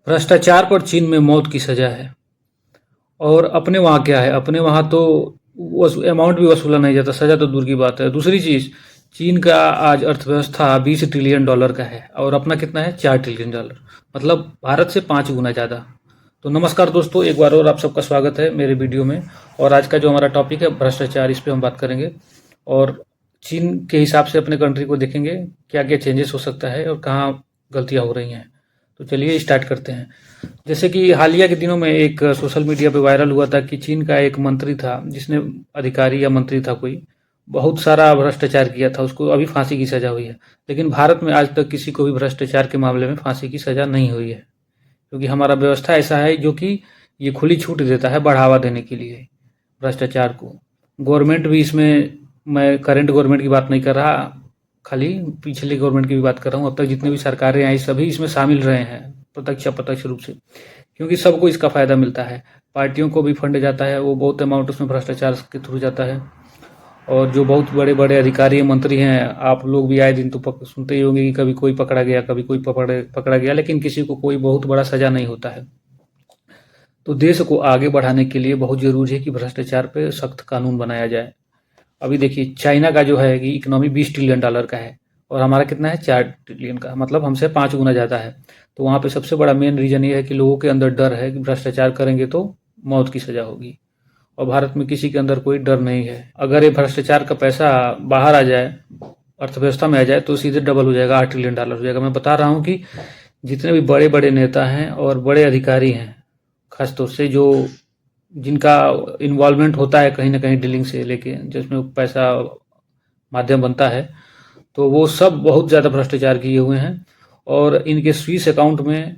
भ्रष्टाचार पर चीन में मौत की सजा है। और अपने वहाँ क्या है, अपने वहाँ तो अमाउंट भी वसूला नहीं जाता, सजा तो दूर की बात है। दूसरी चीज़, चीन का आज अर्थव्यवस्था 20 ट्रिलियन डॉलर का है और अपना कितना है, 4 ट्रिलियन डॉलर, मतलब भारत से 5 गुना ज़्यादा। तो नमस्कार दोस्तों, एक बार और आप सबका स्वागत है मेरे वीडियो में। और आज का जो हमारा टॉपिक है भ्रष्टाचार, इस पर हम बात करेंगे और चीन के हिसाब से अपने कंट्री को देखेंगे क्या क्या चेंजेस हो सकता है और कहाँ गलतियाँ हो रही हैं। तो चलिए स्टार्ट करते हैं। जैसे कि हालिया के दिनों में एक सोशल मीडिया पे वायरल हुआ था कि चीन का एक मंत्री था, जिसने, अधिकारी या मंत्री था कोई, बहुत सारा भ्रष्टाचार किया था, उसको अभी फांसी की सजा हुई है। लेकिन भारत में आज तक किसी को भी भ्रष्टाचार के मामले में फांसी की सजा नहीं हुई है, क्योंकि हमारा व्यवस्था ऐसा है जो कि ये खुली छूट देता है बढ़ावा देने के लिए भ्रष्टाचार को। गवर्नमेंट भी इसमें, मैं करंट गवर्नमेंट की बात नहीं कर रहा, खाली पिछले गवर्नमेंट की भी बात कर रहा हूँ। अब तक जितने भी सरकारें आई सभी इसमें शामिल रहे हैं, प्रत्यक्ष अप्रत्यक्ष रूप से, क्योंकि सबको इसका फायदा मिलता है। पार्टियों को भी फंड जाता है, वो बहुत अमाउंट उसमें भ्रष्टाचार के थ्रू जाता है। और जो बहुत बड़े बड़े अधिकारी मंत्री हैं, आप लोग भी आए दिन तो सुनते ही होंगे कि कभी कोई पकड़ा गया, कभी कोई पकड़ा गया, लेकिन किसी को कोई बहुत बड़ा सजा नहीं होता है। तो देश को आगे बढ़ाने के लिए बहुत जरूरी है कि भ्रष्टाचार पे सख्त कानून बनाया जाए। अभी देखिए, चाइना का जो है कि इकोनॉमी 20 ट्रिलियन डॉलर का है और हमारा कितना है, 4 ट्रिलियन का, मतलब हमसे 5 गुना ज़्यादा है। तो वहाँ पे सबसे बड़ा मेन रीज़न ये है कि लोगों के अंदर डर है कि भ्रष्टाचार करेंगे तो मौत की सज़ा होगी। और भारत में किसी के अंदर कोई डर नहीं है। अगर ये भ्रष्टाचार का पैसा बाहर आ जाए, अर्थव्यवस्था में आ जाए, तो सीधे डबल हो जाएगा, 8 ट्रिलियन डॉलर हो जाएगा। मैं बता रहा हूँ कि जितने भी बड़े बड़े नेता हैं और बड़े अधिकारी हैं, खासतौर से जो, जिनका इन्वॉल्वमेंट होता है कहीं ना कहीं डीलिंग से लेके, जिसमें पैसा माध्यम बनता है, तो वो सब बहुत ज़्यादा भ्रष्टाचार किए हुए हैं। और इनके स्विस अकाउंट में,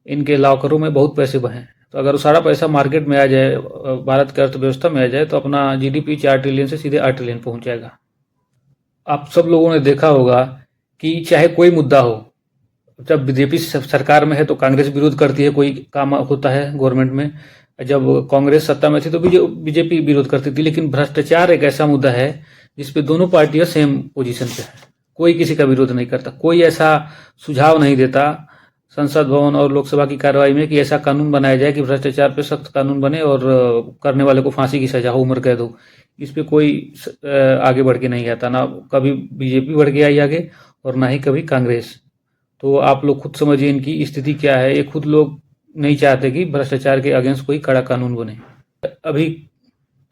इनके लॉकरों में बहुत पैसे बहे हैं। तो अगर वो सारा पैसा मार्केट में आ जाए, भारत की अर्थव्यवस्था में आ जाए, तो अपना जीडीपी 4 ट्रिलियन से सीधे 8 ट्रिलियन पहुंच जाएगा। आप सब लोगों ने देखा होगा कि चाहे कोई मुद्दा हो, जब बीजेपी सरकार में है तो कांग्रेस विरोध करती है, कोई काम होता है गवर्नमेंट में। जब कांग्रेस सत्ता में थी तो बीजेपी विरोध करती थी। लेकिन भ्रष्टाचार एक ऐसा मुद्दा है जिसपे दोनों पार्टियां सेम पोजीशन पे है, कोई किसी का विरोध नहीं करता, कोई ऐसा सुझाव नहीं देता संसद भवन और लोकसभा की कार्रवाई में कि ऐसा कानून बनाया जाए कि भ्रष्टाचार पे सख्त कानून बने और करने वाले को फांसी की सजा हो, उम्र कैद हो। इस पे कोई आगे बढ़ के नहीं आता, ना कभी बीजेपी बढ़ के आई आगे और ना ही कभी कांग्रेस। तो आप लोग खुद समझिए इनकी स्थिति क्या है। ये खुद लोग नहीं चाहते कि भ्रष्टाचार के अगेंस्ट कोई कड़ा कानून बने। अभी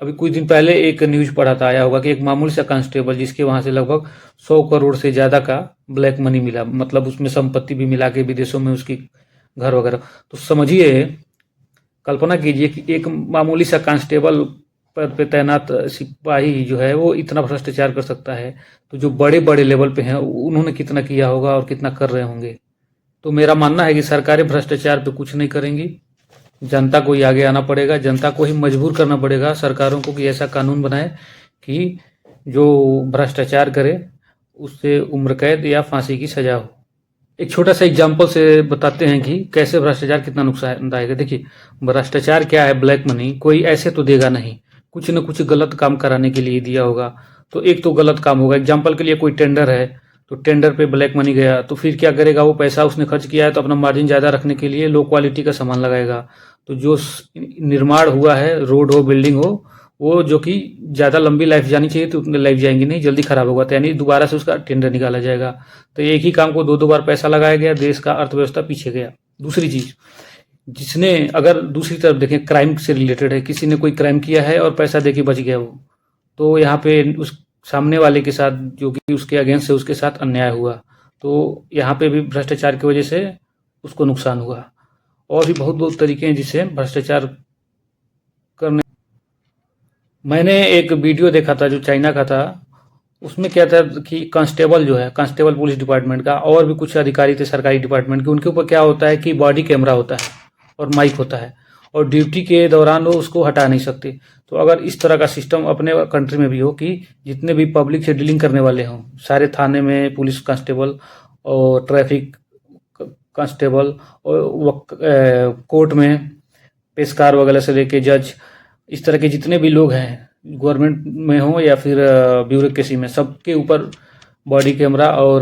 अभी कुछ दिन पहले एक न्यूज पढ़ा था, आया होगा कि एक मामूली सा कांस्टेबल, जिसके वहां से लगभग 100 करोड़ से ज्यादा का ब्लैक मनी मिला, मतलब उसमें संपत्ति भी मिला के विदेशों में उसकी घर वगैरह। तो समझिए, कल्पना कीजिए कि एक मामूली सा कांस्टेबल पद पे तैनात सिपाही जो है वो इतना भ्रष्टाचार कर सकता है। तो जो बड़े बड़े लेवल पे हैं उन्होंने कितना किया होगा और कितना कर रहे होंगे। तो मेरा मानना है कि सरकारें भ्रष्टाचार पे कुछ नहीं करेंगी, जनता को ही आगे आना पड़ेगा, जनता को ही मजबूर करना पड़ेगा सरकारों को कि ऐसा कानून बनाए कि जो भ्रष्टाचार करे उससे उम्र कैद या फांसी की सजा हो। एक छोटा सा एग्जाम्पल से बताते हैं कि कैसे भ्रष्टाचार कितना नुकसानदायक है। देखिए, भ्रष्टाचार क्या है, ब्लैक मनी कोई ऐसे तो देगा नहीं, कुछ न कुछ गलत काम कराने के लिए दिया होगा। तो एक तो गलत काम होगा, एग्जाम्पल के लिए कोई टेंडर है, तो टेंडर पे ब्लैक मनी गया, तो फिर क्या करेगा, वो पैसा उसने खर्च किया है तो अपना मार्जिन ज़्यादा रखने के लिए लो क्वालिटी का सामान लगाएगा। तो जो निर्माण हुआ है, रोड हो, बिल्डिंग हो, वो जो कि ज़्यादा लंबी लाइफ जानी चाहिए तो उतनी लाइफ जाएंगी नहीं, जल्दी खराब होगा, तो यानी दोबारा से उसका टेंडर निकाला जाएगा। तो एक ही काम को दो दो बार पैसा लगाया गया, देश का अर्थव्यवस्था पीछे गया। दूसरी चीज, जिसने, अगर दूसरी तरफ देखें, क्राइम से रिलेटेड है, किसी ने कोई क्राइम किया है और पैसा देके बच गया वो, तो यहाँ पे उस सामने वाले के साथ, जो कि उसके अगेंस्ट है, उसके साथ अन्याय हुआ। तो यहाँ पे भी भ्रष्टाचार की वजह से उसको नुकसान हुआ। और भी बहुत बहुत तरीके हैं जिससे भ्रष्टाचार करने। मैंने एक वीडियो देखा था जो चाइना का था, उसमें क्या था कि कांस्टेबल जो है, कांस्टेबल पुलिस डिपार्टमेंट का, और भी कुछ अधिकारी थे सरकारी डिपार्टमेंट के, उनके ऊपर क्या होता है कि बॉडी कैमरा होता है और माइक होता है, और ड्यूटी के दौरान वो उसको हटा नहीं सकते। तो अगर इस तरह का सिस्टम अपने कंट्री में भी हो कि जितने भी पब्लिक से डीलिंग करने वाले हों, सारे थाने में पुलिस कांस्टेबल और ट्रैफिक कांस्टेबल और कोर्ट में पेशकार वगैरह से लेके जज, इस तरह के जितने भी लोग हैं गवर्नमेंट में हो या फिर ब्यूरोक्रेसी में, सबके ऊपर बॉडी कैमरा और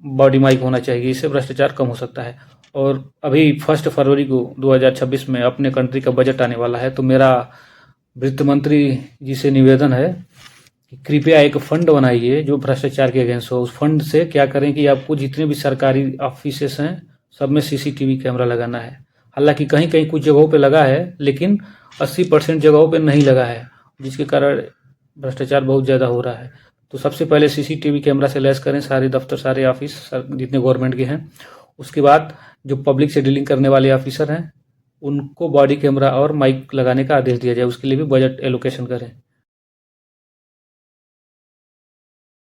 बॉडी माइक होना चाहिए। इससे भ्रष्टाचार कम हो सकता है। और अभी 1 फरवरी को 2026 में अपने कंट्री का बजट आने वाला है। तो मेरा वित्त मंत्री जी से निवेदन है कि कृपया एक फंड बनाइए जो भ्रष्टाचार के अगेंस्ट हो। उस फंड से क्या करें कि आपको जितने भी सरकारी ऑफिसेस हैं सब में सीसीटीवी कैमरा लगाना है। हालांकि कहीं कहीं कुछ जगहों पे लगा है, लेकिन 80% जगहों पे नहीं लगा है, जिसके कारण भ्रष्टाचार बहुत ज़्यादा हो रहा है। तो सबसे पहले सीसीटीवी कैमरा से लैस करें सारे दफ्तर, सारे ऑफिस जितने गवर्नमेंट के हैं। उसके बाद जो पब्लिक से डीलिंग करने वाले ऑफिसर हैं उनको बॉडी कैमरा और माइक लगाने का आदेश दिया जाए, उसके लिए भी बजट एलोकेशन करें।